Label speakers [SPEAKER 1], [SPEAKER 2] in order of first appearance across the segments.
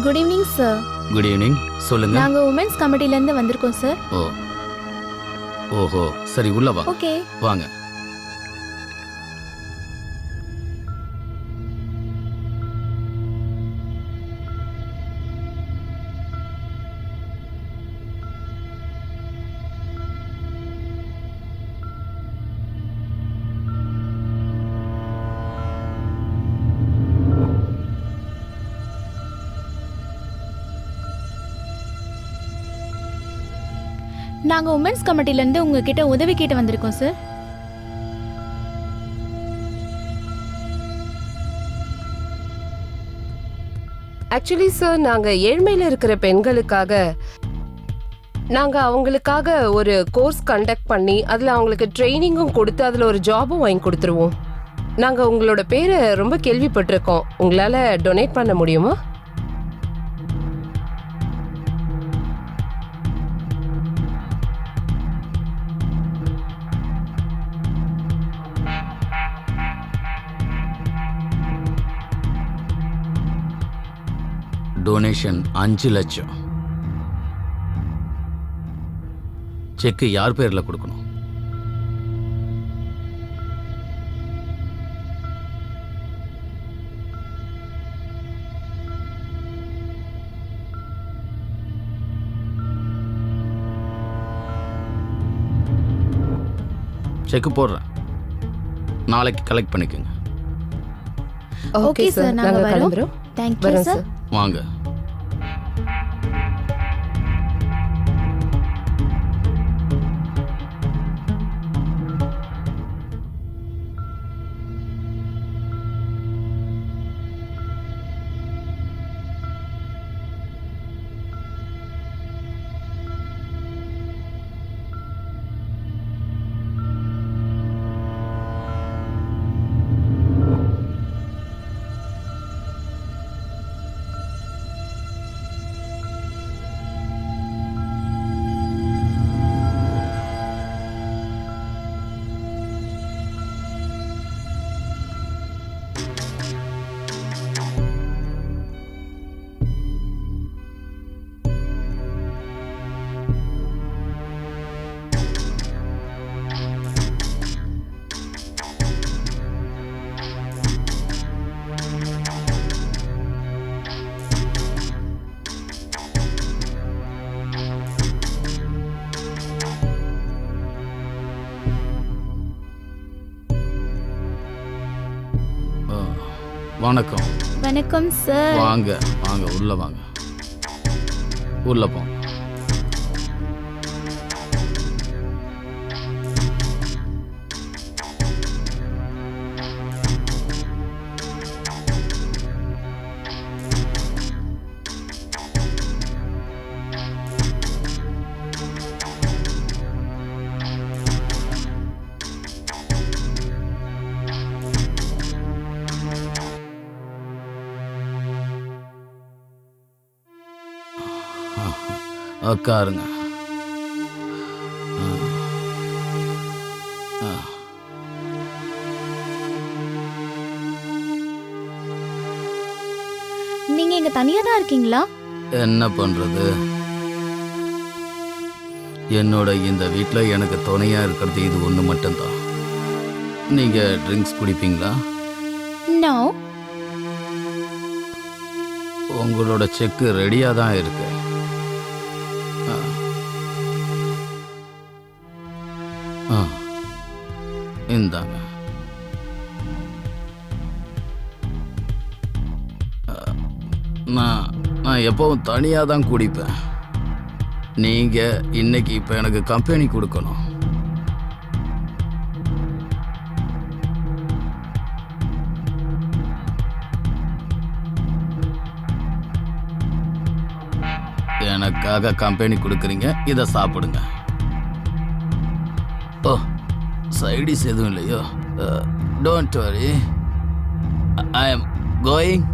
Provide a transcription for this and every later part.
[SPEAKER 1] Good evening sir.
[SPEAKER 2] Good evening. சொல்லுங்க.
[SPEAKER 1] நாங்க women's கமிட்டில இருந்து வந்திருக்கோம் சார்.
[SPEAKER 2] ஓ, ஓஹோ, சரி உள்ள வா.
[SPEAKER 1] ஓகே.
[SPEAKER 2] வாங்க.
[SPEAKER 1] நாங்க உமன்ஸ் கமிட்டில இருந்து உங்ககிட்ட உதவி கேட்டு வந்திருக்கோம் சார்.
[SPEAKER 3] ஆக்சுவலி சார், நாங்க ஏழ்மையில இருக்கிற பெண்களுக்காக அவங்களுக்காக ஒரு கோர்ஸ் கண்டக்ட் பண்ணி அதுல அவங்களுக்கு ட்ரைனிங்கும் கொடுத்து அதுல ஒரு ஜாபும் வாங்கி கொடுத்துருவோம். நாங்க உங்களோட பேரை ரொம்ப கேள்விப்பட்டிருக்கோம். உங்களால டொனேட் பண்ண முடியுமா?
[SPEAKER 2] டொனேஷன் 5 லட்சம். செக் யார் பேர்ல கொடுக்கணும்? செக் போடுறேன், நாளைக்கு கலெக்ட் பண்ணிக்கோங்க.
[SPEAKER 1] ஓகே சார், நாங்க வரோம். Thank you sir.
[SPEAKER 2] வாங்க. வணக்கம்.
[SPEAKER 1] வணக்கம் சார்.
[SPEAKER 2] வாங்க வாங்க, உள்ள வாங்க. உள்ள போங்க. உட்காருங்க.
[SPEAKER 1] நீங்க இங்க தனியா தான் இருக்கீங்களா?
[SPEAKER 2] என்ன பண்றது, என்னோட இந்த வீட்ல எனக்கு துணையா இருக்கிறது இது ஒண்ணு மட்டும்தான். நீங்க ட்ரிங்க்ஸ் குடிப்பீங்களா?
[SPEAKER 1] நோ.
[SPEAKER 2] உங்களோட செக் ரெடியா தான் இருக்கு. இந்தாங்க. நான் எப்பவும் தனியா தான் குடிப்பேன். நீங்க இன்னைக்கு இப்ப எனக்கு கம்பெனி கொடுக்கணும். எனக்காக கம்பெனி கொடுக்குறீங்க, இதை சாப்பிடுங்க. ஓ, சைடிஸ் எதுவும் இல்லையோ? Don't worry, I am going,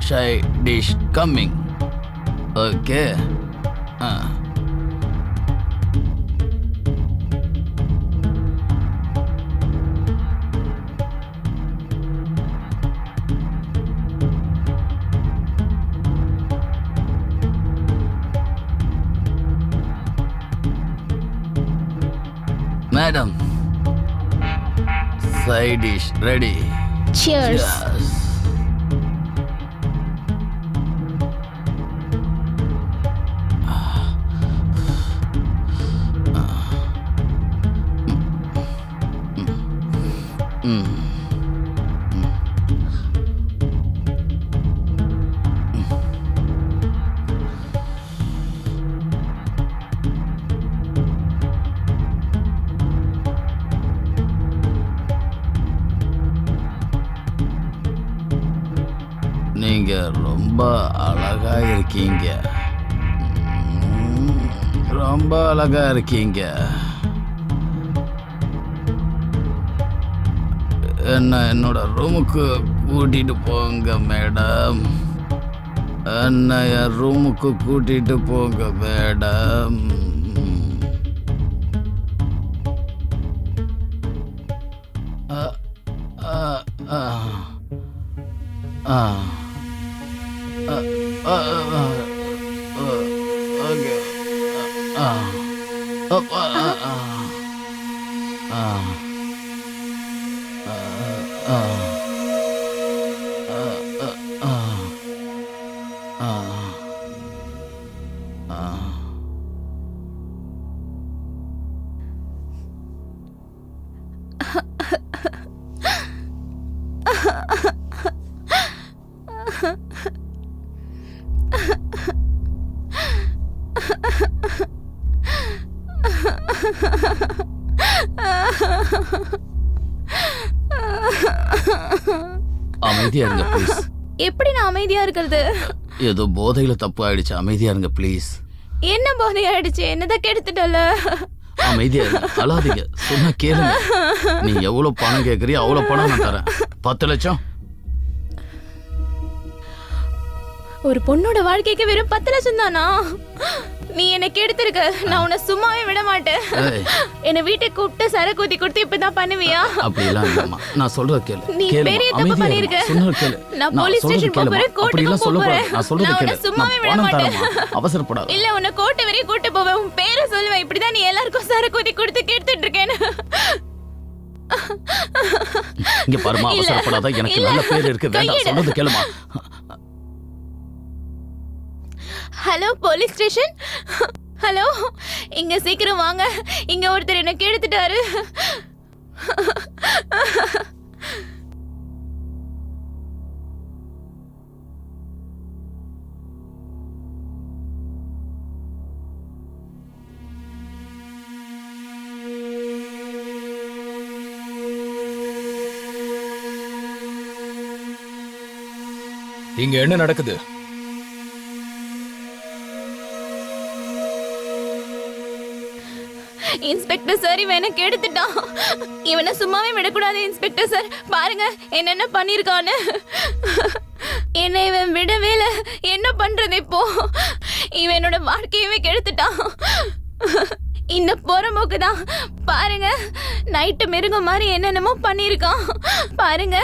[SPEAKER 2] side dish coming. Okay. Side dish ready.
[SPEAKER 1] Cheers.
[SPEAKER 2] நீங்க ரொம்ப அழகா இருக்கீங்க. ரொம்ப அழகா இருக்கீங்க. என்னோட ரூமுக்கு கூட்டிட்டு போங்க மேடம். என் ரூமுக்கு கூட்டிட்டு போங்க மேடம். அமைதியா இருங்க ப்ளீஸ்.
[SPEAKER 1] எப்படி நான் அமைதியா இருக்கிறது?
[SPEAKER 2] ஏதோ போதையில தப்பு ஆயிடுச்சு. அமைதியா இருங்க ப்ளீஸ்.
[SPEAKER 1] என்ன போதை ஆயிடுச்சு? என்னதான் கெடுத்துட்டல?
[SPEAKER 2] அமைதியா இருங்க, அழாதீங்க. சொன்னா கேளுங்க. நீ எவ்வளவு பணம் கேட்கறியோ அவ்வளவு பணம் நான் தரேன். 10 லட்சம்.
[SPEAKER 1] ஒரு பொண்ணோட வாழ்க்கைக்கு வெறும் 10 லட்சம் தானா? நீ என்ன கெடுத்திருக்க. நான் உன்னை சும்மாவே விட மாட்டேன். என்ன வீட்டுக்கு கூப்பிட்டு சரக்கு ஊத்தி கொடுத்து இப்பதான் பண்ணுவியா?
[SPEAKER 2] அப்படிலாம் இல்லம்மா, நான் சொல்றத கேளு.
[SPEAKER 1] நீ பெரிய தப்பு பண்ணிருக்க.
[SPEAKER 2] சொன்னா கேளு.
[SPEAKER 1] நான் போலீஸ் ஸ்டேஷன் போறேன், கோர்ட்டுக்கு போறேன்.
[SPEAKER 2] நான் சொல்றத கேளு.
[SPEAKER 1] சும்மாவே விட மாட்டேன்.
[SPEAKER 2] அவசரப்படாத.
[SPEAKER 1] இல்ல, உன்னை கோர்ட் வரைக்கும் கூட்டி போவேன். உன் பேரை சொல்லுவேன். இப்படிதான் நீ எல்லாருக்கும் சரக்கு ஊத்தி கொடுத்து கெடுத்துட்டு இருக்கேன்னு.
[SPEAKER 2] இங்க பாருமா, அவசரப்படாத. எனக்கு நல்ல பேர் இருக்கு. வேண்டாம், சொல்றத கேளுமா.
[SPEAKER 1] Hello police station. ஹலோ, இங்க சீக்கிரம் வாங்க. இங்க ஒருத்தர் என்ன கெடுத்துட்டாரு.
[SPEAKER 4] இங்க என்ன நடக்குது?
[SPEAKER 1] இன்ஸ்பெக்டர் சார், இவன் என்ன கெடுத்துட்டான். இவனை சும்மாவே விடக்கூடாது இன்ஸ்பெக்டர் சார். பாருங்க என்னென்ன பண்ணிருக்கான்னு. என்ன இவன் விடவே இல்ல. என்ன பண்றது இப்போ? இவன் என்னோட வாழ்க்கையவே கெடுத்துட்டான். இந்த பொறம்போக்கு தான். பாருங்க, நைட்டு மிருகம் மாதிரி என்னென்னமோ பண்ணிருக்கான். பாருங்க.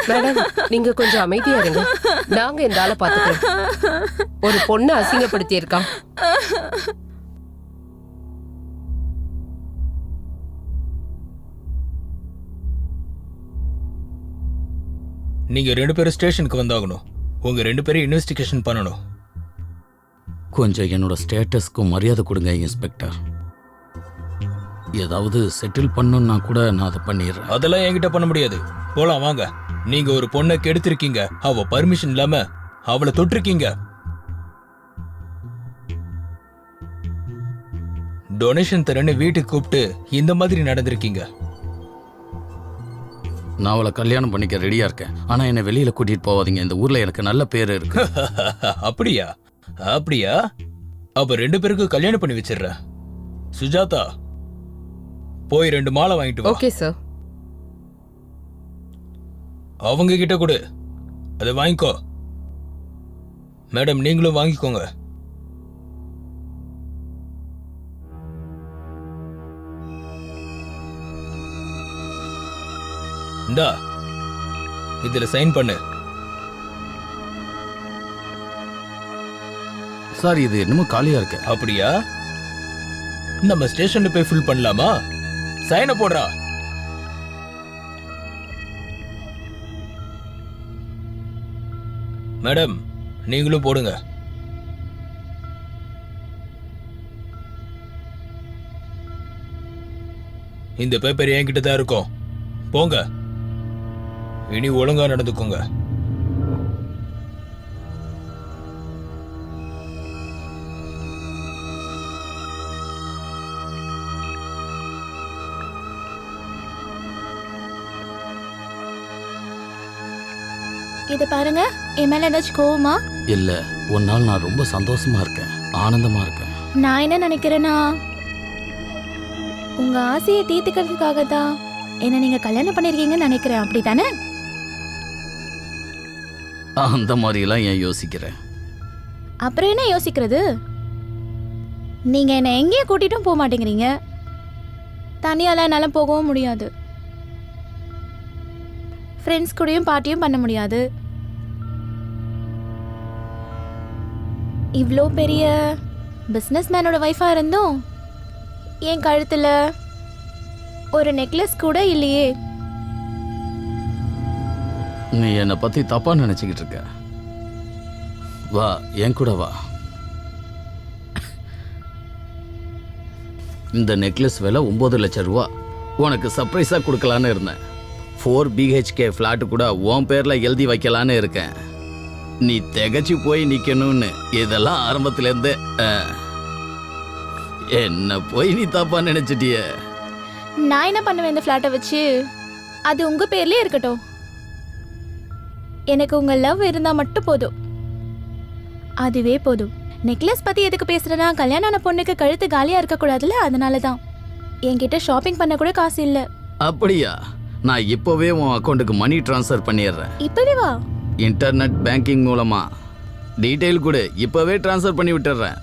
[SPEAKER 3] மேடம், நீங்க கொஞ்சம் அமைதியா இருங்க. நாங்க இந்த ஆளை பாத்துக்கிறோம். ஒரு பொண்ணு அசிங்கப்படுத்தி இருக்கான்.
[SPEAKER 4] நீங்க 2 பேரும் ஸ்டேஷனுக்கு வந்தாகணும். உங்க 2 பேரும் இன்வெஸ்டிகேஷன் பண்ணணும்.
[SPEAKER 2] கொஞ்சம் என்னோட ஸ்டேட்டஸ்க்கு மரியாதை கொடுங்க இன்ஸ்பெக்டர். ஏதாவது செட்டில் பண்ணணும்னா கூட நான் அதை பண்ணிடுறேன்.
[SPEAKER 4] அதெல்லாம் என்கிட்ட பண்ண முடியாது. போலாம் வாங்க. நீங்க ஒரு பொண்ணை கெடுத்திருக்கீங்க. அவ பர்மிஷன் இல்லாம அவளை தொட்டிருக்கீங்க. டொனேஷன் தரேன்னு வீட்டுக்கு கூப்பிட்டு இந்த மாதிரி நடந்திருக்கீங்க.
[SPEAKER 2] நான் அவளை கல்யாணம் பண்ணிக்க ரெடியா இருக்கேன். ஆனா என்னை வெளியில கூட்டிட்டு போவாதீங்க. இந்த ஊர்ல எனக்கு நல்ல பேர் இருக்கு.
[SPEAKER 4] அப்படியா? அப்படியா? அப்ப 2 பேருக்கு கல்யாணம் பண்ணி வச்சிடுறேன். சுஜாதா, போய் 2 மாலை வாங்கிட்டு வா.
[SPEAKER 3] Okay sir.
[SPEAKER 4] அவங்க கிட்ட கொடு. அதை வாங்கிக்கோ. மேடம், நீங்களும் வாங்கிக்கோங்க. இந்தா, இதுல சைன் பண்ணு.
[SPEAKER 2] சார், இது என்னமோ காலியா இருக்கு.
[SPEAKER 4] அப்படியா? நம்ம ஸ்டேஷன்ல போய் ஃபில் பண்ணலாமா? சைனை போடுறா. மேடம், நீங்களும் போடுங்க. இந்த பேப்பர் என்கிட்ட தான் இருக்கும். போங்க, இனி ஒழுங்கா நடந்துக்கோங்க.
[SPEAKER 1] இத பாருங்க, என் மேல ஏதாச்சும் கோவமா?
[SPEAKER 2] இல்ல, ஒரு நாள் நான் ரொம்ப சந்தோஷமா இருக்கேன், ஆனந்தமா இருக்கேன்.
[SPEAKER 1] நான் என்ன நினைக்கிறேன்னா, உங்க ஆசையை தீர்த்துக்கிறதுக்காக தான் என்ன நீங்க கல்யாணம் பண்ணிருக்கீங்கன்னு நினைக்கிறேன். அப்படித்தானே?
[SPEAKER 2] அந்த மாதிரிலாம் ஏன் யோசிக்கிறேன்?
[SPEAKER 1] அப்புறம் என்ன யோசிக்கிறது? நீங்க என்ன எங்கேயும் கூட்டிட்டும் போக மாட்டேங்கிறீங்க. தனியால என்னால போகவும் முடியாது. ஃப்ரெண்ட்ஸ் கூடயும் பார்ட்டியும் பண்ண முடியாது. இவ்வளோ பெரிய பிஸ்னஸ் மேனோட ஒய்ஃபா இருந்தும் என் கழுத்துல ஒரு நெக்லஸ் கூட இல்லையே.
[SPEAKER 2] நீ என்னை பத்தி தப்பா நினைச்சுக்கிட்டு இருக்க. வா, என் கூட வா. இந்த நெக்லஸ் விலை 9 லட்சம் ரூபா. உனக்கு சர்ப்ரைஸா கொடுக்கலான்னு இருந்தேன். 4 BHK ஃப்ளாட்டு கூட உன் பேர்ல எழுதி வைக்கலான்னு இருக்கேன். நீ திகச்சு போய் நிக்கணும்னு இதெல்லாம் ஆரம்பத்துல இருந்தே என்ன போய் நீ தப்பா நினைச்சிட்டிய.
[SPEAKER 1] நான் என்ன பண்ணுவேன் இந்த ஃப்ளாட்டை வச்சு? அது உங்க பேர்லயே இருக்கட்டும். எனக்கு உங்க லவ் இருந்தா மட்டும் போதும், அதுவே போதும். நெக்லஸ் பத்தி எதுக்கு பேசுறேன்னா, கல்யாணம் ஆன பொண்ணுக்கு கழுத்து காலியா இருக்க கூடாதுல, அதனாலதான். என்கிட்ட ஷாப்பிங் பண்ண கூட காசு இல்ல.
[SPEAKER 2] அப்படியா? நான் இப்போவே உன் அக்கௌண்ட்டுக்கு மணி ட்ரான்ஸ்ஃபர் பண்ணிடுறேன்.
[SPEAKER 1] இப்பவே வா.
[SPEAKER 2] இன்டர்நெட் பேங்கிங் மூலமா டீட்டெயில் கொடு, இப்போவே ட்ரான்ஸ்ஃபர் பண்ணி விட்டுறேன்.